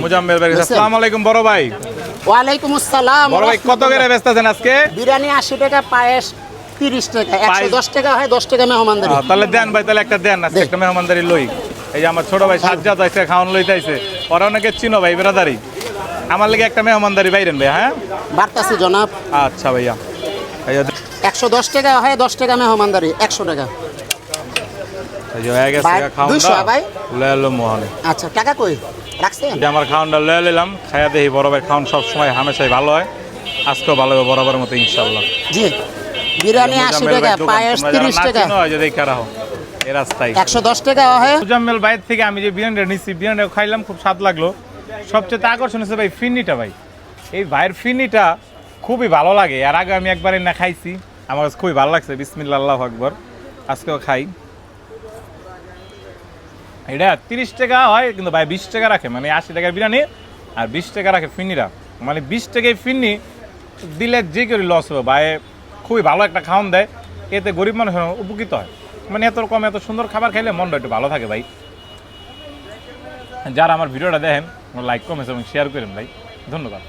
মুজাম্মেল ভাই, আসসালামু আলাইকুম বড় ভাই। ওয়ালাইকুম আসসালাম। বড় ভাই কত করে বেচতেছেন আজকে? বিরিয়ানি 80 টাকা, পায়েস 30 টাকা, 110 টাকা হয়, 10 টাকা মেহমানদারি। তাহলে দেন ভাই, তাহলে একটা দেন, আজকে একটা মেহমানদারি লই। এই যে আমার ছোট ভাই সাজ্জাদ আইছে, খাওয়ান লইতে আইছে। ওরা অনেকে চিনো ভাই, বেরাদারি। আমার লাগে একটা মেহমানদারি বাইরেন ভাই। হ্যাঁ বাড়তাছে জনাব। আচ্ছা ভাইয়া, 110 টাকা হয়, 10 টাকা মেহমানদারি, 100 টাকা। এই যে হয়ে গেছে খাওয়ান। 200 ভাই। লয়ালো মোহনে। আচ্ছা, টাকা কই রাখছেন? যে আমার খাওয়ানটা লয়ে নিলাম, খাইয়া দেখি। বড় ভাই খাওয়ান সব সময় হামেশাই ভালো হয়, আজকেও ভালো হবে বরাবরের মতো ইনশাআল্লাহ। জি, বিরিয়ানি 80 টাকা, পায়েস 30 টাকা। যদি কারাও এই রাস্তায় 110 টাকা হয়। মুজাম্মেল ভাই থেকে আমি যে বিরিয়ানিটা নিচ্ছি, বিরিয়ানিটা খাইলাম, খুব স্বাদ লাগলো। সবচেয়ে আকর্ষণ হচ্ছে ভাই ফিরনিটা। ভাই এই ভাইয়ের ফিরনিটা খুবই ভালো লাগে। আর আগে আমি একবার না খাইছি, আমার কাছে খুবই ভালো লাগছে। বিসমিল্লাহ, আল্লাহু আকবার। আজকেও খাই। এটা 30 টাকা হয়, কিন্তু ভাই 20 টাকা রাখে। মানে 80 টাকার বিরিয়ানি আর 20 টাকা রাখে ফিরনিটা। মানে 20 টাকায় ফিরনি দিলে যে কেউ লস হবে। ভাই খুবই ভালো একটা খাওয়ান দেয়, এতে গরিব মানুষ উপকৃত হয়। মানে এত রকম এত সুন্দর খাবার খাইলে মনটা একটু ভালো থাকে ভাই। যারা আমার ভিডিওটা দেখেন, লাইক কমেন্ট এবং শেয়ার করেন ভাই, ধন্যবাদ।